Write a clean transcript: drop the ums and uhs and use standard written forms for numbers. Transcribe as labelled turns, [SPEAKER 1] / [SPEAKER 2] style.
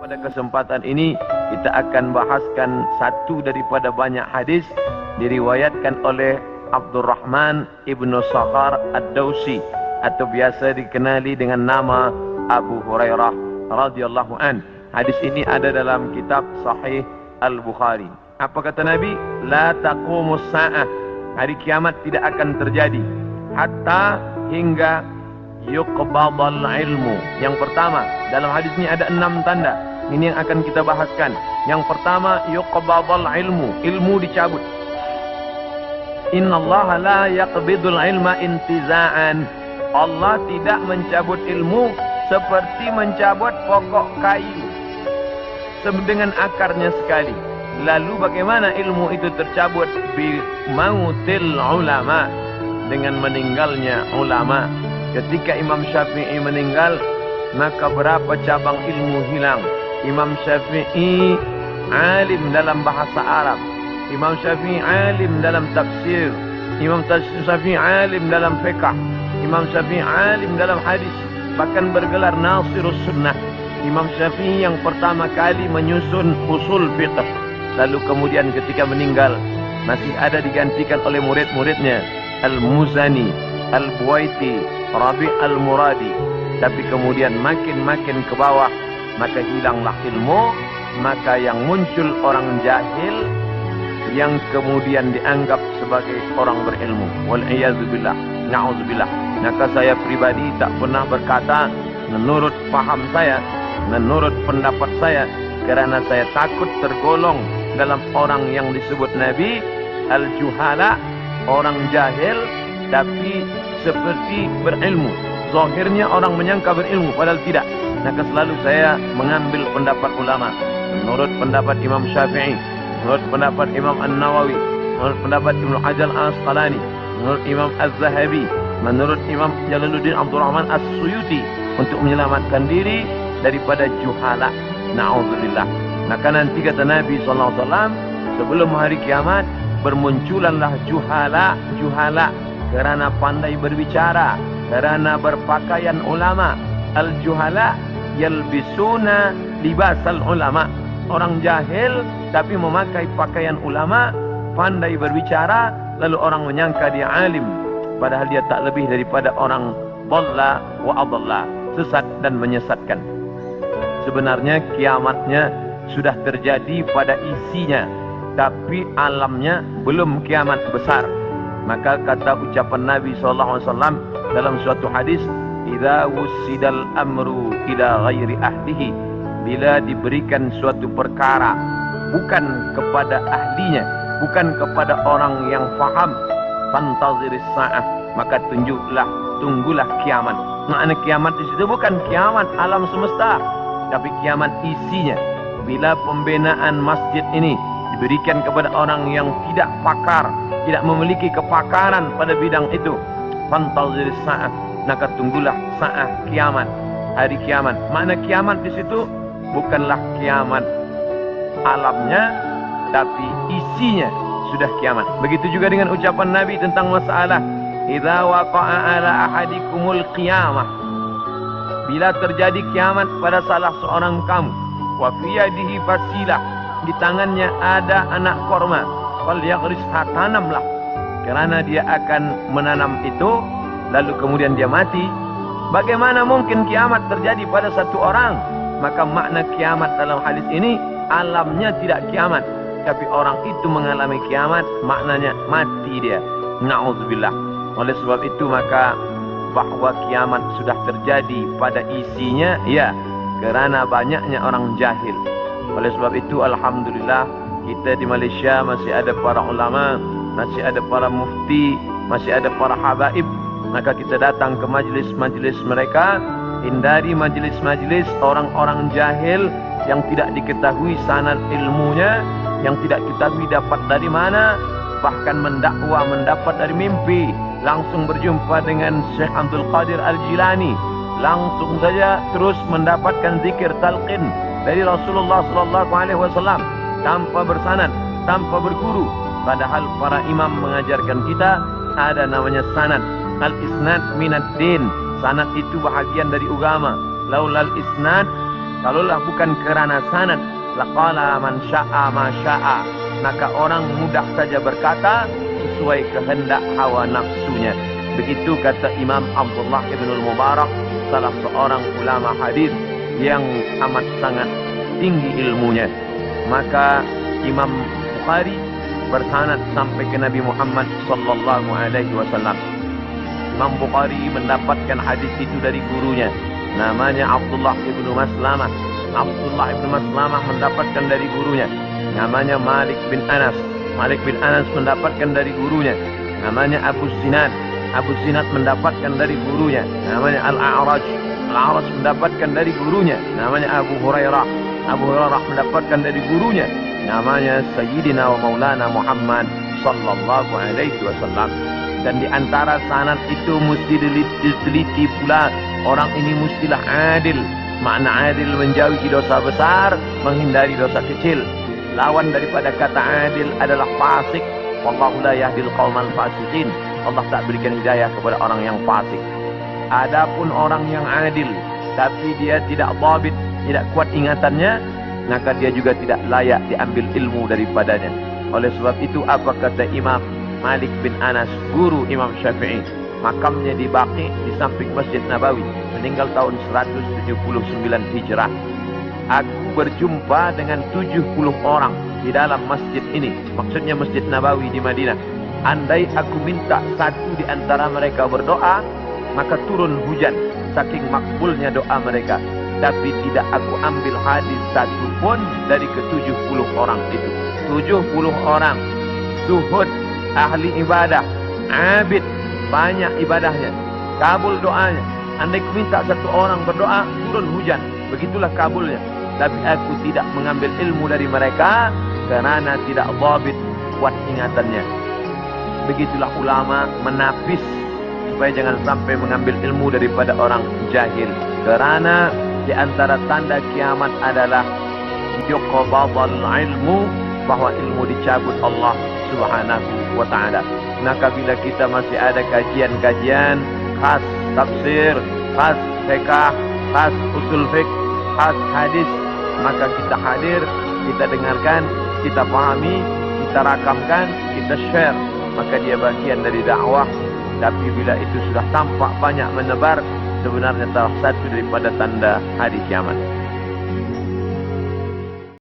[SPEAKER 1] Pada kesempatan ini kita akan bahaskan satu daripada banyak hadis diriwayatkan oleh Abdurrahman ibnu Sakhar ad-Dawsi atau biasa dikenali dengan nama Abu Hurairah radhiyallahu an. Hadis ini ada dalam kitab Sahih Al-Bukhari. Apa kata Nabi? La taqumus sa'ah. Hari kiamat tidak akan terjadi hatta hingga yuqbadal ilmu. Yang pertama, dalam hadis ini ada 6 tanda. Ini yang akan kita bahaskan. Yang pertama, yuqbadal ilmu. Ilmu dicabut. Innallaha la yaqbidul ilma intiza'an. Allah tidak mencabut ilmu seperti mencabut pokok kayu dengan akarnya sekali. Lalu bagaimana ilmu itu tercabut? Bi mautil ulama, dengan meninggalnya ulama. Ketika Imam Syafi'i meninggal, maka berapa cabang ilmu hilang. Imam Syafi'i alim dalam bahasa Arab, Imam Syafi'i alim dalam tafsir, Imam Syafi'i alim dalam fiqh, Imam Syafi'i alim dalam hadis, bahkan bergelar Nasirus Sunnah. Imam Syafi'i yang pertama kali menyusun usul fiqh. Lalu kemudian ketika meninggal, masih ada digantikan oleh murid-muridnya, Al-Muzani, Al-Buwaiti, Rabi' Al-Muradi. Tapi kemudian makin ke bawah, maka hilanglah ilmu. Maka yang muncul orang jahil yang kemudian dianggap sebagai orang berilmu. Wal'iyadzubillah, na'udzubillah. Maka saya pribadi tak pernah berkata menurut paham saya, menurut pendapat saya, kerana saya takut tergolong dalam orang yang disebut Nabi al-juhala, orang jahil tapi seperti berilmu. Zahirnya orang menyangka berilmu padahal tidak. Maka selalu saya mengambil pendapat ulama. Menurut pendapat Imam Syafi'i, menurut pendapat Imam An-Nawawi, menurut pendapat Ibnu Hajar Al-Asqalani, menurut Imam Az-Zahabi, menurut Imam Jalaluddin Abdul Rahman As-Suyuti, untuk menyelamatkan diri daripada juhala. Na'udzubillah. Maka nanti kata Nabi SAW, sebelum hari kiamat bermunculanlah juhala kerana pandai berbicara, kerana berpakaian ulama. Al-juhala yalbisuna libasal ulama. Orang jahil tapi memakai pakaian ulama, pandai berbicara, lalu orang menyangka dia alim, padahal dia tak lebih daripada orang dhalla wa adalla, sesat dan menyesatkan. Sebenarnya kiamatnya sudah terjadi pada isinya, tapi alamnya belum kiamat besar. Maka kata ucapan Nabi SAW dalam suatu hadis, idza wussidal amru ila ghairi ahlihi, bila diberikan suatu perkara bukan kepada ahlinya, bukan kepada orang yang faham, fantaziris sa'ah, maka tunggulah kiamat. Makna kiamat di situ bukan kiamat alam semesta, tapi kiamat isinya. Bila pembinaan masjid ini diberikan kepada orang yang tidak pakar, tidak memiliki kepakaran pada bidang itu, fantaziris sa'ah, maka tunggulah sa'ah, kiamat, hari kiamat. Makna kiamat di situ bukanlah kiamat alamnya, tapi isinya sudah kiamat. Begitu juga dengan ucapan Nabi tentang masalah idza waqa'a ala ahadikumul qiyamah, bila terjadi kiamat pada salah seorang kamu, wa fi yadihi fasilah, di tangannya ada anak korma, fal yaghrisha, tanamlah, kerana dia akan menanam itu, lalu kemudian dia mati. Bagaimana mungkin kiamat terjadi pada satu orang? Maka makna kiamat dalam hadis ini, alamnya tidak kiamat, tapi orang itu mengalami kiamat, maknanya mati dia. Na'udzubillah. Oleh sebab itu maka bahwa kiamat sudah terjadi pada isinya, ya, kerana banyaknya orang jahil. Oleh sebab itu alhamdulillah kita di Malaysia masih ada para ulama, masih ada para mufti, masih ada para habaib. Maka kita datang ke majlis-majlis mereka, hindari majlis-majlis orang-orang jahil yang tidak diketahui sanad ilmunya, yang tidak diketahui dapat dari mana, bahkan mendakwa mendapat dari mimpi. Langsung berjumpa dengan Syekh Abdul Qadir Al-Jilani, langsung saja terus mendapatkan zikir talqin dari Rasulullah SAW tanpa bersanad, tanpa berguru. Padahal para imam mengajarkan kita ada namanya sanad. Al-isnad minad din, sanad itu bahagian dari agama. Laulal isnad Kalaulah bukan kerana sanad, laqala man syaa ma syaa, maka orang mudah saja berkata sesuai kehendak hawa nafsunya. Begitu kata Imam Abdullah ibn al-Mubarak, salah seorang ulama hadis yang amat sangat tinggi ilmunya. Maka Imam Bukhari bersanad sampai ke Nabi Muhammad sallallahu alaihi wasallam. Imam Bukhari mendapatkan hadis itu dari gurunya, namanya Abdullah ibn Maslamah. Abdullah ibn Maslamah mendapatkan dari gurunya, namanya Malik bin Anas. Malik bin Anas mendapatkan dari gurunya, namanya Abu Zinad. Abu Zinad mendapatkan dari gurunya, namanya Al-A'raj. Al-A'raj mendapatkan dari gurunya, namanya Abu Hurairah. Abu Hurairah mendapatkan dari gurunya, namanya Sayyidina wa Maulana Muhammad sallallahu alaihi wasallam. Dan di antara sanad itu mesti diteliti pula, orang ini mestilah adil. Makna adil menjauhi dosa besar, menghindari dosa kecil. Lawan daripada kata adil adalah fasik. Wallahu la yahdil qaumal fasiqin. Allah tak berikan hidayah kepada orang yang fasik. Adapun orang yang adil tapi dia tidak dhabit, tidak kuat ingatannya, maka dia juga tidak layak diambil ilmu daripadanya. Oleh sebab itu apa kata Imam Malik bin Anas, guru Imam Syafi'i? Makamnya di Baqi di samping Masjid Nabawi, meninggal tahun 179 Hijrah. Aku berjumpa dengan 70 orang di dalam masjid ini, maksudnya Masjid Nabawi di Madinah. Andai aku minta satu di antara mereka berdoa, maka turun hujan saking makbulnya doa mereka. Tapi tidak aku ambil hadis satu pun dari ke-70 orang itu. 70 orang zuhud, ahli ibadah, abid, banyak ibadahnya, kabul doanya. Andai aku minta satu orang berdoa, turun hujan, begitulah kabulnya. Tapi aku tidak mengambil ilmu dari mereka kerana tidak dhabit, kuat ingatannya. Begitulah ulama menapis supaya jangan sampai mengambil ilmu daripada orang jahil. Kerana di antara tanda kiamat adalah yuqbadul ilmu, bahwa ilmu dicabut Allah Subhanahu wa taala. Maka bila kita masih ada kajian-kajian khas tafsir, khas fiqh, khas usul fiqh, khas hadis, maka kita hadir, kita dengarkan, kita pahami, kita rakamkan, kita share, maka dia bagian dari dakwah. Tapi bila itu sudah tampak banyak menebar, sebenarnya salah satu daripada tanda hari kiamat.